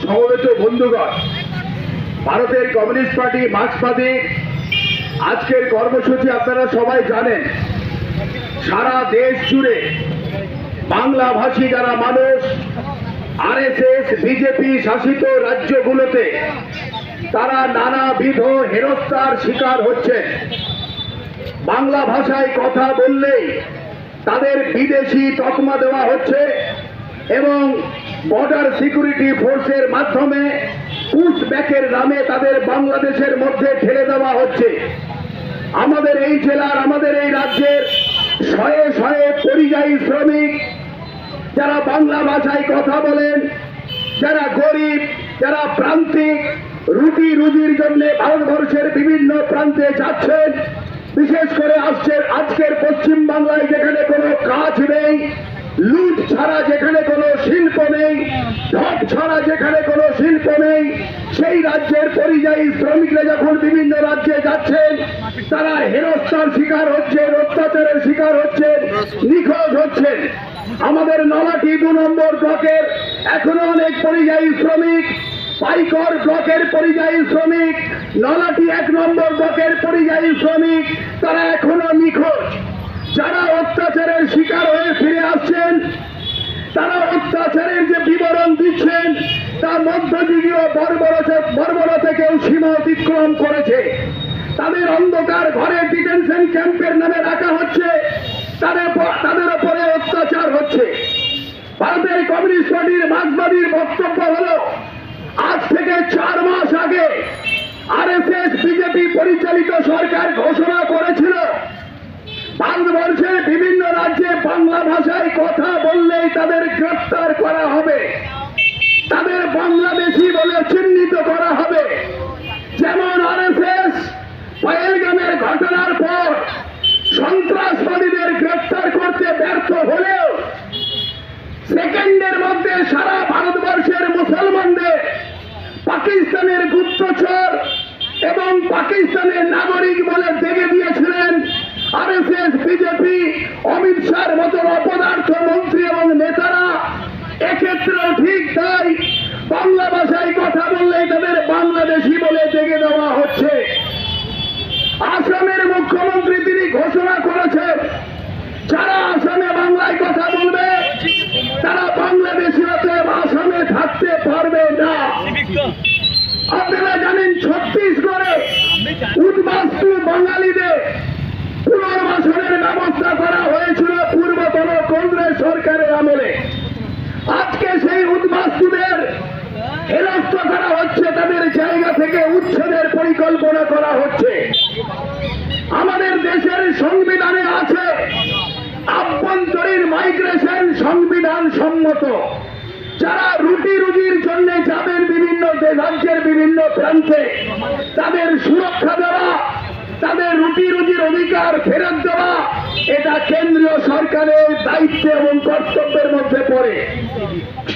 সমবেত বন্ধুগণ, ভারতের কমিউনিস্ট পার্টি মার্ক্সবাদী আজকের কর্মসূচি আপনারা সবাই জানেন। সারা দেশ জুড়ে বাংলাভাষী যারা মানুষ আরএসএস বিজেপি শাসিত রাজ্যগুলোতে তারা নানাবিধ হেনস্থার শিকার হচ্ছে। বাংলা ভাষায় কথা বললেই তাদের বিদেশি তকমা দেওয়া হচ্ছে এবং বর্ডার সিকিউরিটি ফোর্সের মাধ্যমে পুশব্যাকের নামে তাদের বাংলাদেশের মধ্যে ঠেলে দেওয়া হচ্ছে। আমাদের এই জেলার, আমাদের এই রাজ্যের শয়ে শয়ে পরিযায়ী শ্রমিক যারা বাংলা ভাষায় কথা বলেন, যারা গরিব, যারা প্রান্তিক, রুটি রুজির জন্য ভারতবর্ষের বিভিন্ন প্রান্তে যাচ্ছেন। বিশেষ করে আজকের পশ্চিম বাংলায় যেখানে কোনো কাজ নেই, লুট ছাড়া যেখানে কোনো শিল্প নেই, ঢপ ছাড়া যেখানে কোনো শিল্প নেই, সেই রাজ্যের পরিযায়ী শ্রমিকরা যখন বিভিন্ন রাজ্যে যাচ্ছেন তারা হেনস্থার শিকার হচ্ছেন, অত্যাচারের শিকার হচ্ছেন, নিখোঁজ হচ্ছেন। আমাদের নলাটি 2 নম্বর ব্লকের এখনো অনেক পরিযায়ী শ্রমিক, পাইকর ব্লকের পরিযায়ী শ্রমিক, নলাটি 1 নম্বর ব্লকের পরিযায়ী শ্রমিক তারা এখনো নিখোঁজ। যারা অত্যাচারের শিকার হয়ে ফিরে আসছেন তারা অত্যাচারের যে বিবরণ দিচ্ছেন তা মধ্যযুগীয় বর্বরতাকেও সীমা অতিক্রম করেছে। তাদের অন্ধকার ঘরে ডিটেনশন ক্যাম্পের নামে রাখা হচ্ছে, তাদের উপরে অত্যাচার হচ্ছে। ভারতের কমিউনিস্ট পার্টির মার্ক্সবাদীর বক্তব্য হলো, আজ থেকে 4 মাস আগে আরএসএস বিজেপি পরিচালিত সরকার ঘোষণা করেছিল ভারতবর্ষের বিভিন্ন রাজ্যে বাংলা ভাষায় কথা বললেই তাদের গ্রেফতার করা হবে, তাদের বাংলাদেশি বলে চিহ্নিত করা হবে। যেমন আরএসএস পহেলগামের ঘটনার পর সন্ত্রাসবাদীদের গ্রেফতার করতে ব্যর্থ হলেও সেকেন্ডের মধ্যে সারা ভারতবর্ষের মুসলমানদের পাকিস্তানের গুপ্তচর এবং পাকিস্তানের নাগরিক বলে দেখে দিয়েছিলেন আরএসএস বিজেপি, অমিত শাহর মতন অপদার্থ মন্ত্রী এবং নেতারা। এক্ষেত্রেও ঠিক তাই, বাংলা ভাষায় কথা বললেই তাদের বাংলাদেশি বলে দেখে দেওয়া হচ্ছে। আসামের মুখ্যমন্ত্রী তিনি ঘোষণা করেছেন যারা আসামে বাংলায় কথা বলবে তারা বাংলাদেশি অতএব আসামে থাকতে পারবে না। আপনারা জানেন ছত্তিশগড়ে উদ্বাস্তু বাঙালিদের পুনর্বাসনের ব্যবস্থা করা হয়েছিল পূর্বতন কংগ্রেস সরকারের আমলে। আজকে সেই উদ্বাস্তুদের হেনস্থ করা হচ্ছে, তাদের জায়গা থেকে উচ্ছেদের পরিকল্পনা করা হচ্ছে। আমাদের দেশের সংবিধানে আছে আভ্যন্তরীণ মাইগ্রেশন সংবিধান সম্মত। যারা রুটি রুজির জন্য যাবেন বিভিন্ন রাজ্যের বিভিন্ন প্রান্তে তাদের সুরক্ষা দেওয়া, তাদের রুটি রুজির অধিকার ফেরত দেওয়া এটা কেন্দ্রীয় সরকারের দায়িত্ব এবং কর্তব্যের মধ্যে পড়ে।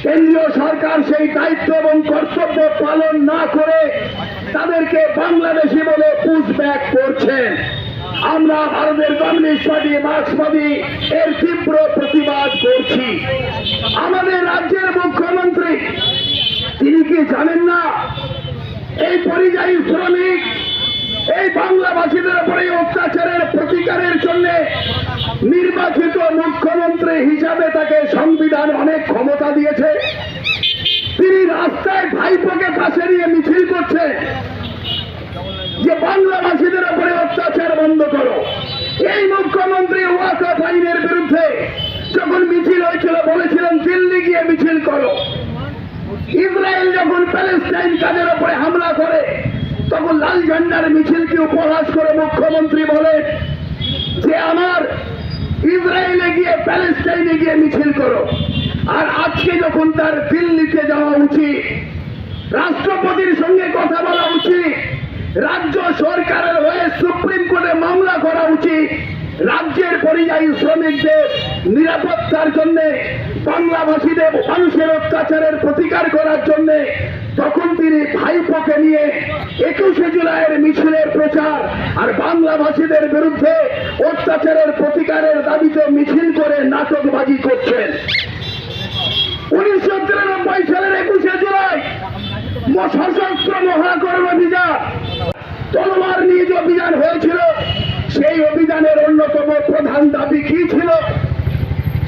কেন্দ্রীয় সরকার সেই দায়িত্ব এবং কর্তব্য পালন না করে তাদেরকে বাংলাদেশি বলে পুশব্যাক করছেন। আমরা ভারতের কমিউনিস্ট পার্টি মার্ক্সবাদী এর তীব্র প্রতিবাদ করছি। আমাদের রাজ্যের মুখ্যমন্ত্রী তিনি কি জানেন না এই পরিযায়ী শ্রমিক এই বাংলাভাষীদের উপরে অত্যাচারের প্রতিকারের জন্য নির্বাচিত মুখ্যমন্ত্রী হিসাবে তাকে সংবিধান অনেক ক্ষমতা দিয়েছে। তিনি রাস্তায় ভাইপোকে পাশে নিয়ে মিছিল করছে যে বাংলাভাষীদের উপরে অত্যাচার বন্ধ করো। এই মুখ্যমন্ত্রী ওয়াকফ আইনের বিরুদ্ধে যখন মিছিল হয়েছিল বলেছিলেন দিল্লি গিয়ে মিছিল করো। ইসরায়েল যখন প্যালেস্টাইন কাজের উপরে হামলা করে তখন লাল ঝান্ডার মিছিলকে উপহাস করে মুখ্যমন্ত্রী বলেন যে আমার ইসরায়েলে গিয়ে প্যালেস্টাইনে গিয়ে মিছিল করো। আর আজকে যখন তার দিল্লিতে যাওয়া উচিত, রাষ্ট্রপতির সঙ্গে কথা বলা উচিত, রাজ্য সরকারের হয়ে সুপ্রিম কোর্টে মামলা করা উচিত, রাজ্যের পরিযায়ী শ্রমিকদের নিরাপত্তার জন্য, বাংলাভাষীদের মানুষের অত্যাচারের প্রতিকার করার জন্য, তখন তিনি ভাইপোকে নিয়ে 21শে জুলাইয়ের মিছিলের প্রচার আর বাংলাভাষীদের বিরুদ্ধে অত্যাচারের প্রতিকারের দাবিতে মিছিল করে নাটকবাজি করছেন। 1993 সালের 21শে জুলাই সশস্ত্র মহাকরণ অভিযান, তলোয়ার নিয়ে যে অভিযান হয়েছিল, সেই অভিযানের অন্যতম প্রধান দাবি কি ছিল?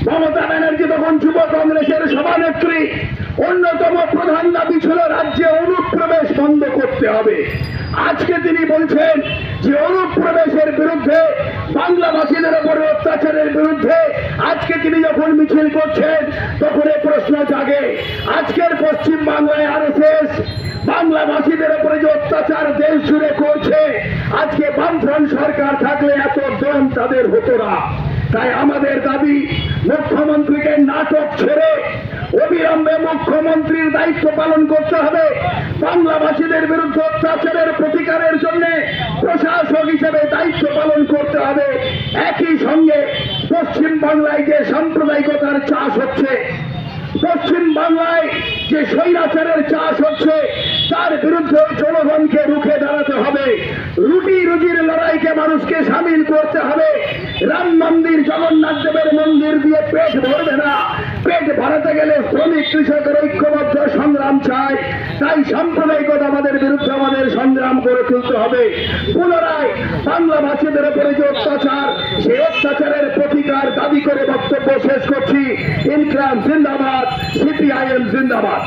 মমতা ব্যানার্জি তখন যুব কংগ্রেসের সভানেত্রী, অন্যতম প্রধান দাবি ছিল রাজ্যে অনুপ্রবেশ বন্ধ করতে হবে। আজকে তিনি বলছেন যে অনুপ্রবেশের বিরুদ্ধে, বাংলাভাষীদের উপরে অত্যাচারের বিরুদ্ধে আজকে তিনি যখন মিছিল করছেন তখন এই প্রশ্ন জাগে, আজকের পশ্চিম বাংলায় আরএসএস বাংলাভাষীদের উপরে যে অত্যাচার দেশ জুড়ে করছে, আজকে বামফ্রন্ট সরকার থাকলে এত দম তাদের হতো না। তাই আমাদের দাবি, মুখ্যমন্ত্রীকে নাটক ছেড়ে অবিলম্বে মুখ্যমন্ত্রীর দায়িত্ব পালন করতে হবে। বাংলাভাষীদের বিরুদ্ধে অত্যাচারের প্রতিকারের জন্য প্রশাসক হিসেবে দায়িত্ব পালন করতে হবে। একই সঙ্গে পশ্চিম বাংলায় যে সাম্প্রদায়িকতার চাষ হচ্ছে, পশ্চিম বাংলায় যে স্বৈরাচারের চাষ হচ্ছে, তার বিরুদ্ধে জনগণকে রুখে দাঁড়াতে হবে। রুটি রুজির লড়াইকে মানুষকে সামিল করতে হবে। রাম মন্দির, জগন্নাথ দেবের মন্দির দিয়ে পেট ভরবে না। পেট ভরাতে গেলে শ্রমিক কৃষকের ঐক্যবদ্ধ সংগ্রাম চাই। তাই সাম্প্রদায়িকতা আমাদের বিরুদ্ধে আমাদের সংগ্রাম করে তুলতে হবে। পুনরায় বাংলাভাষীদের উপরে যে অত্যাচার, সেই অত্যাচারের প্রতিকার দাবি করে বক্তব্য শেষ করছি। ইনকলাব জিন্দাবাদ, সিপিআইএম জিন্দাবাদ।